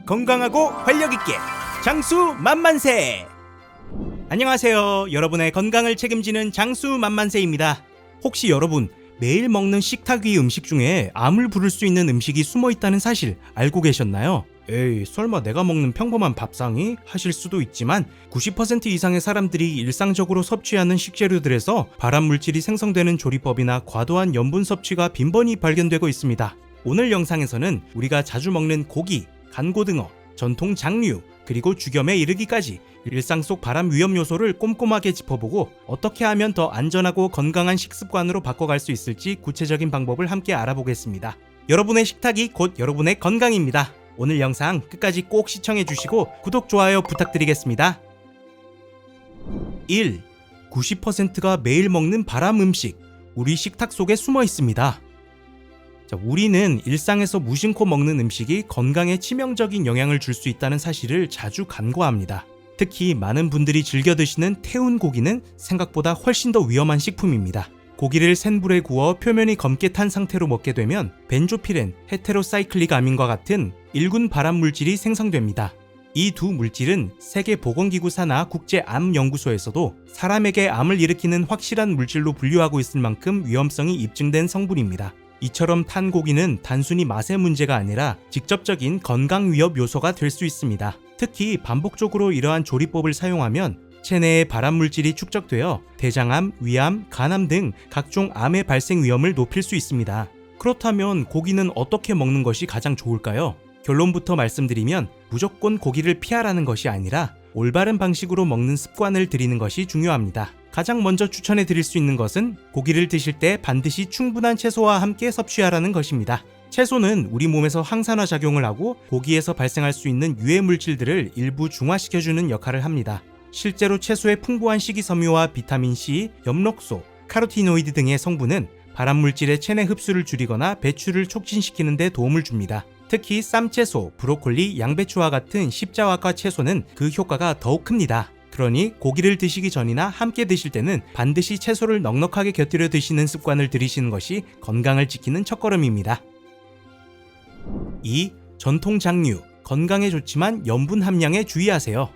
건강하고 활력있게 장수 만만세. 안녕하세요. 여러분의 건강을 책임지는 장수 만만세입니다. 혹시 여러분 매일 먹는 식탁 위 음식 중에 암을 부를 수 있는 음식이 숨어있다는 사실 알고 계셨나요? 에이, 설마 내가 먹는 평범한 밥상이? 하실 수도 있지만 90% 이상의 사람들이 일상적으로 섭취하는 식재료들에서 발암물질이 생성되는 조리법이나 과도한 염분 섭취가 빈번히 발견되고 있습니다. 오늘 영상에서는 우리가 자주 먹는 고기, 간고등어, 전통 장류, 그리고 죽염에 이르기까지 일상 속 발암 위험 요소를 꼼꼼하게 짚어보고 어떻게 하면 더 안전하고 건강한 식습관으로 바꿔갈 수 있을지 구체적인 방법을 함께 알아보겠습니다. 여러분의 식탁이 곧 여러분의 건강입니다. 오늘 영상 끝까지 꼭 시청해주시고 구독, 좋아요 부탁드리겠습니다. 1. 90%가 매일 먹는 발암 음식, 우리 식탁 속에 숨어 있습니다. 우리는 일상에서 무심코 먹는 음식이 건강에 치명적인 영향을 줄 수 있다는 사실을 자주 간과합니다. 특히 많은 분들이 즐겨 드시는 태운 고기는 생각보다 훨씬 더 위험한 식품입니다. 고기를 센 불에 구워 표면이 검게 탄 상태로 먹게 되면 벤조피렌, 헤테로사이클릭 아민과 같은 일군 발암 물질이 생성됩니다. 이 두 물질은 세계보건기구 산하 국제암연구소에서도 사람에게 암을 일으키는 확실한 물질로 분류하고 있을 만큼 위험성이 입증된 성분입니다. 이처럼 탄 고기는 단순히 맛의 문제가 아니라 직접적인 건강 위협 요소가 될 수 있습니다. 특히 반복적으로 이러한 조리법을 사용하면 체내에 발암 물질이 축적되어 대장암, 위암, 간암 등 각종 암의 발생 위험을 높일 수 있습니다. 그렇다면 고기는 어떻게 먹는 것이 가장 좋을까요? 결론부터 말씀드리면 무조건 고기를 피하라는 것이 아니라 올바른 방식으로 먹는 습관을 들이는 것이 중요합니다. 가장 먼저 추천해 드릴 수 있는 것은 고기를 드실 때 반드시 충분한 채소와 함께 섭취하라는 것입니다. 채소는 우리 몸에서 항산화 작용을 하고 고기에서 발생할 수 있는 유해 물질들을 일부 중화시켜주는 역할을 합니다. 실제로 채소의 풍부한 식이섬유와 비타민C, 엽록소, 카로티노이드 등의 성분은 발암물질의 체내 흡수를 줄이거나 배출을 촉진시키는 데 도움을 줍니다. 특히 쌈채소, 브로콜리, 양배추와 같은 십자화과 채소는 그 효과가 더욱 큽니다. 그러니 고기를 드시기 전이나 함께 드실 때는 반드시 채소를 넉넉하게 곁들여 드시는 습관을 들이시는 것이 건강을 지키는 첫걸음입니다. 2. 전통 장류, 건강에 좋지만 염분 함량에 주의하세요.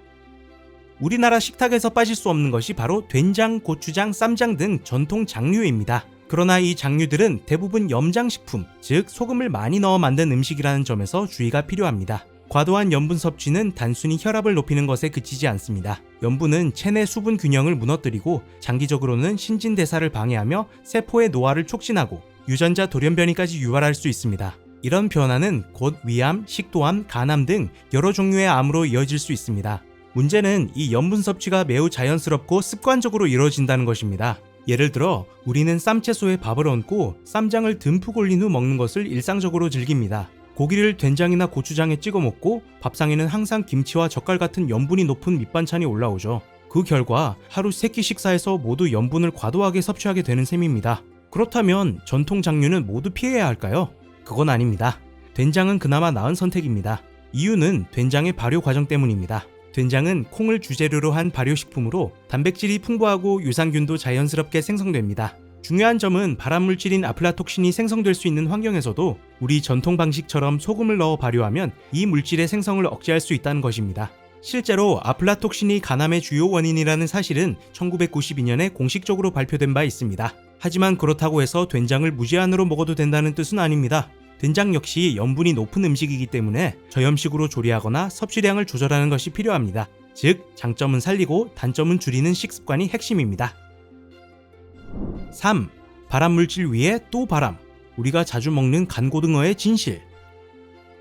우리나라 식탁에서 빠질 수 없는 것이 바로 된장, 고추장, 쌈장 등 전통 장류입니다. 그러나 이 장류들은 대부분 염장식품, 즉 소금을 많이 넣어 만든 음식이라는 점에서 주의가 필요합니다. 과도한 염분 섭취는 단순히 혈압을 높이는 것에 그치지 않습니다. 염분은 체내 수분 균형을 무너뜨리고 장기적으로는 신진대사를 방해하며 세포의 노화를 촉진하고 유전자 돌연변이까지 유발할 수 있습니다. 이런 변화는 곧 위암, 식도암, 간암 등 여러 종류의 암으로 이어질 수 있습니다. 문제는 이 염분 섭취가 매우 자연스럽고 습관적으로 이루어진다는 것입니다. 예를 들어 우리는 쌈채소에 밥을 얹고 쌈장을 듬뿍 올린 후 먹는 것을 일상적으로 즐깁니다. 고기를 된장이나 고추장에 찍어 먹고 밥상에는 항상 김치와 젓갈 같은 염분이 높은 밑반찬이 올라오죠. 그 결과 하루 3끼 식사에서 모두 염분을 과도하게 섭취하게 되는 셈입니다. 그렇다면 전통 장류는 모두 피해야 할까요? 그건 아닙니다. 된장은 그나마 나은 선택입니다. 이유는 된장의 발효 과정 때문입니다. 된장은 콩을 주재료로 한 발효식품으로 단백질이 풍부하고 유산균도 자연스럽게 생성됩니다. 중요한 점은 발암물질인 아플라톡신이 생성될 수 있는 환경에서도 우리 전통 방식처럼 소금을 넣어 발효하면 이 물질의 생성을 억제할 수 있다는 것입니다. 실제로 아플라톡신이 간암의 주요 원인이라는 사실은 1992년에 공식적으로 발표된 바 있습니다. 하지만 그렇다고 해서 된장을 무제한으로 먹어도 된다는 뜻은 아닙니다. 된장 역시 염분이 높은 음식이기 때문에 저염식으로 조리하거나 섭취량을 조절하는 것이 필요합니다. 즉, 장점은 살리고 단점은 줄이는 식습관이 핵심입니다. 3. 발암물질 위에 또 발암, 우리가 자주 먹는 간고등어의 진실.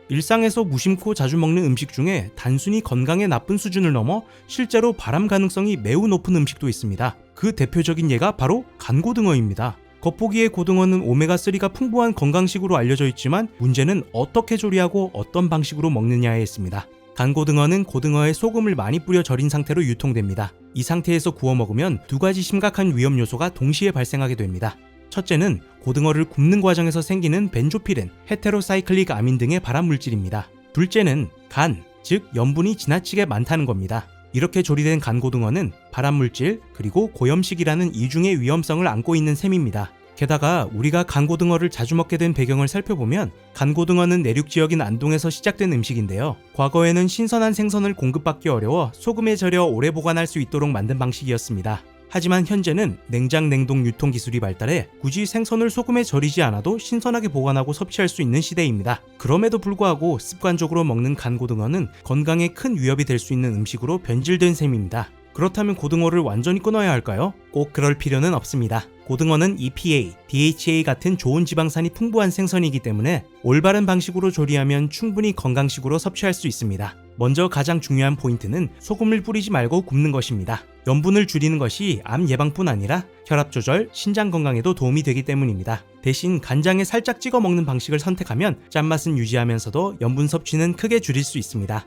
일상에서 무심코 자주 먹는 음식 중에 단순히 건강에 나쁜 수준을 넘어 실제로 발암 가능성이 매우 높은 음식도 있습니다. 그 대표적인 예가 바로 간고등어입니다. 겉보기에 고등어는 오메가3가 풍부한 건강식으로 알려져 있지만 문제는 어떻게 조리하고 어떤 방식으로 먹느냐에 있습니다. 간고등어는 고등어에 소금을 많이 뿌려 절인 상태로 유통됩니다. 이 상태에서 구워 먹으면 두 가지 심각한 위험 요소가 동시에 발생하게 됩니다. 첫째는 고등어를 굽는 과정에서 생기는 벤조피렌, 헤테로사이클릭 아민 등의 발암 물질입니다. 둘째는 간, 즉 염분이 지나치게 많다는 겁니다. 이렇게 조리된 간고등어는 발암물질 그리고 고염식이라는 이중의 위험성을 안고 있는 셈입니다. 게다가 우리가 간고등어를 자주 먹게 된 배경을 살펴보면 간고등어는 내륙 지역인 안동에서 시작된 음식인데요. 과거에는 신선한 생선을 공급받기 어려워 소금에 절여 오래 보관할 수 있도록 만든 방식이었습니다. 하지만 현재는 냉장 냉동 유통 기술이 발달해 굳이 생선을 소금에 절이지 않아도 신선하게 보관하고 섭취할 수 있는 시대입니다. 그럼에도 불구하고 습관적으로 먹는 간고등어는 건강에 큰 위협이 될 수 있는 음식으로 변질된 셈입니다. 그렇다면 고등어를 완전히 끊어야 할까요? 꼭 그럴 필요는 없습니다. 고등어는 EPA, DHA 같은 좋은 지방산이 풍부한 생선이기 때문에 올바른 방식으로 조리하면 충분히 건강식으로 섭취할 수 있습니다. 먼저 가장 중요한 포인트는 소금을 뿌리지 말고 굽는 것입니다. 염분을 줄이는 것이 암 예방뿐 아니라 혈압 조절, 신장 건강에도 도움이 되기 때문입니다. 대신 간장에 살짝 찍어 먹는 방식을 선택하면 짠맛은 유지하면서도 염분 섭취는 크게 줄일 수 있습니다.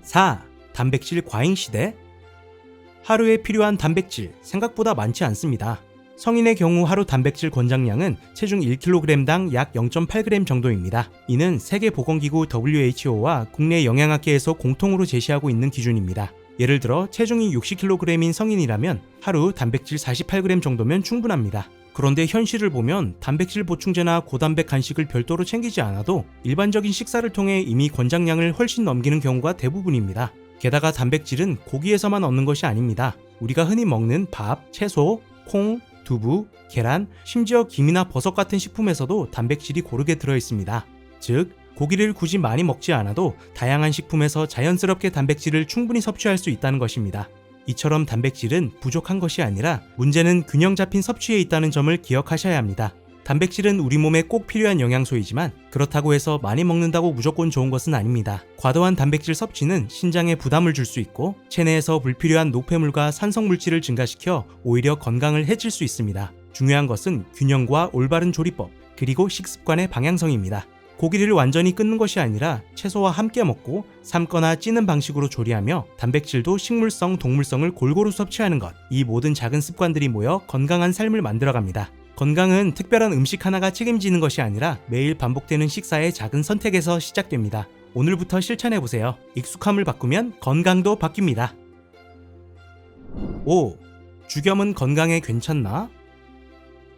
4. 단백질 과잉 시대? 하루에 필요한 단백질 생각보다 많지 않습니다. 성인의 경우 하루 단백질 권장량은 체중 1kg당 약 0.8g 정도입니다. 이는 세계보건기구 WHO와 국내 영양학회에서 공통으로 제시하고 있는 기준입니다. 예를 들어 체중이 60kg인 성인이라면 하루 단백질 48g 정도면 충분합니다. 그런데 현실을 보면 단백질 보충제나 고단백 간식을 별도로 챙기지 않아도 일반적인 식사를 통해 이미 권장량을 훨씬 넘기는 경우가 대부분입니다. 게다가 단백질은 고기에서만 얻는 것이 아닙니다. 우리가 흔히 먹는 밥, 채소, 콩, 두부, 계란, 심지어 김이나 버섯 같은 식품에서도 단백질이 고르게 들어있습니다. 즉, 고기를 굳이 많이 먹지 않아도 다양한 식품에서 자연스럽게 단백질을 충분히 섭취할 수 있다는 것입니다. 이처럼 단백질은 부족한 것이 아니라 문제는 균형 잡힌 섭취에 있다는 점을 기억하셔야 합니다. 단백질은 우리 몸에 꼭 필요한 영양소이지만 그렇다고 해서 많이 먹는다고 무조건 좋은 것은 아닙니다. 과도한 단백질 섭취는 신장에 부담을 줄 수 있고 체내에서 불필요한 노폐물과 산성물질을 증가시켜 오히려 건강을 해칠 수 있습니다. 중요한 것은 균형과 올바른 조리법, 그리고 식습관의 방향성입니다. 고기를 완전히 끊는 것이 아니라 채소와 함께 먹고 삶거나 찌는 방식으로 조리하며 단백질도 식물성, 동물성을 골고루 섭취하는 것, 이 모든 작은 습관들이 모여 건강한 삶을 만들어갑니다. 건강은 특별한 음식 하나가 책임지는 것이 아니라 매일 반복되는 식사의 작은 선택에서 시작됩니다. 오늘부터 실천해보세요. 익숙함을 바꾸면 건강도 바뀝니다. 5. 죽염은 건강에 괜찮나?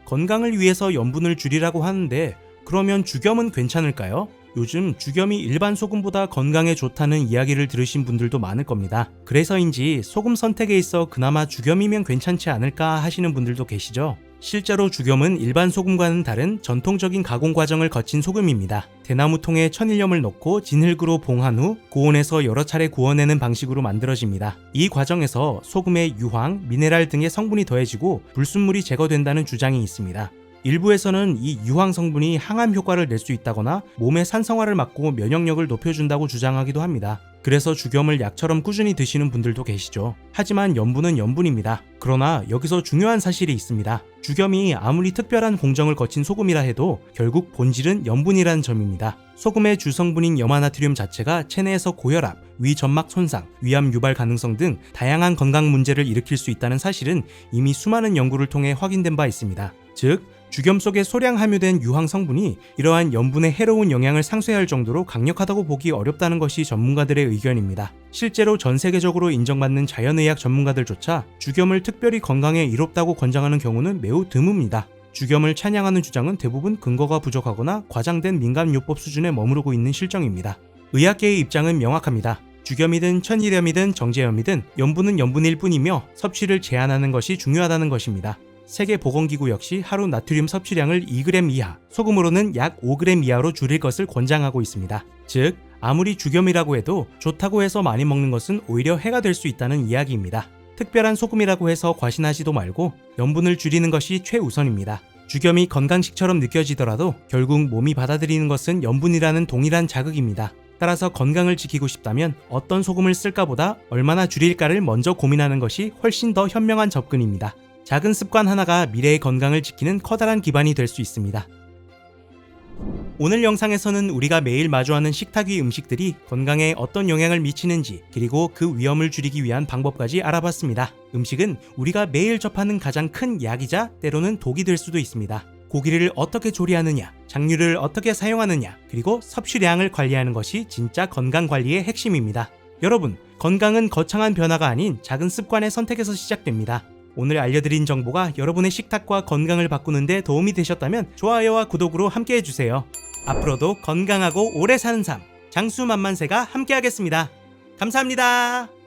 건강을 위해서 염분을 줄이라고 하는데 그러면 죽염은 괜찮을까요? 요즘 죽염이 일반 소금보다 건강에 좋다는 이야기를 들으신 분들도 많을 겁니다. 그래서인지 소금 선택에 있어 그나마 죽염이면 괜찮지 않을까 하시는 분들도 계시죠? 실제로 죽염은 일반 소금과는 다른 전통적인 가공 과정을 거친 소금입니다. 대나무통에 천일염을 넣고 진흙으로 봉한 후 고온에서 여러 차례 구워내는 방식으로 만들어집니다. 이 과정에서 소금에 유황, 미네랄 등의 성분이 더해지고 불순물이 제거된다는 주장이 있습니다. 일부에서는 이 유황 성분이 항암 효과를 낼 수 있다거나 몸의 산성화를 막고 면역력을 높여준다고 주장하기도 합니다. 그래서 죽염을 약처럼 꾸준히 드시는 분들도 계시죠. 하지만 염분은 염분입니다. 그러나 여기서 중요한 사실이 있습니다. 죽염이 아무리 특별한 공정을 거친 소금이라 해도 결국 본질은 염분이라는 점입니다. 소금의 주성분인 염화나트륨 자체가 체내에서 고혈압, 위점막 손상, 위암 유발 가능성 등 다양한 건강 문제를 일으킬 수 있다는 사실은 이미 수많은 연구를 통해 확인된 바 있습니다. 즉, 죽염 속에 소량 함유된 유황 성분이 이러한 염분의 해로운 영향을 상쇄할 정도로 강력하다고 보기 어렵다는 것이 전문가들의 의견입니다. 실제로 전 세계적으로 인정받는 자연의학 전문가들조차 죽염을 특별히 건강에 이롭다고 권장하는 경우는 매우 드뭅니다. 죽염을 찬양하는 주장은 대부분 근거가 부족하거나 과장된 민간요법 수준에 머무르고 있는 실정입니다. 의학계의 입장은 명확합니다. 죽염이든 천일염이든 정제염이든 염분은 염분일 뿐이며 섭취를 제한하는 것이 중요하다는 것입니다. 세계보건기구 역시 하루 나트륨 섭취량을 2g 이하, 소금으로는 약 5g 이하로 줄일 것을 권장하고 있습니다. 즉, 아무리 죽염이라고 해도 좋다고 해서 많이 먹는 것은 오히려 해가 될 수 있다는 이야기입니다. 특별한 소금이라고 해서 과신하지도 말고 염분을 줄이는 것이 최우선입니다. 죽염이 건강식처럼 느껴지더라도 결국 몸이 받아들이는 것은 염분이라는 동일한 자극입니다. 따라서 건강을 지키고 싶다면 어떤 소금을 쓸까보다 얼마나 줄일까를 먼저 고민하는 것이 훨씬 더 현명한 접근입니다. 작은 습관 하나가 미래의 건강을 지키는 커다란 기반이 될 수 있습니다. 오늘 영상에서는 우리가 매일 마주하는 식탁 위 음식들이 건강에 어떤 영향을 미치는지, 그리고 그 위험을 줄이기 위한 방법까지 알아봤습니다. 음식은 우리가 매일 접하는 가장 큰 약이자 때로는 독이 될 수도 있습니다. 고기를 어떻게 조리하느냐, 장류를 어떻게 사용하느냐, 그리고 섭취량을 관리하는 것이 진짜 건강 관리의 핵심입니다. 여러분, 건강은 거창한 변화가 아닌 작은 습관의 선택에서 시작됩니다. 오늘 알려드린 정보가 여러분의 식탁과 건강을 바꾸는데 도움이 되셨다면 좋아요와 구독으로 함께 해주세요. 앞으로도 건강하고 오래 사는 삶, 장수만만세가 함께하겠습니다. 감사합니다.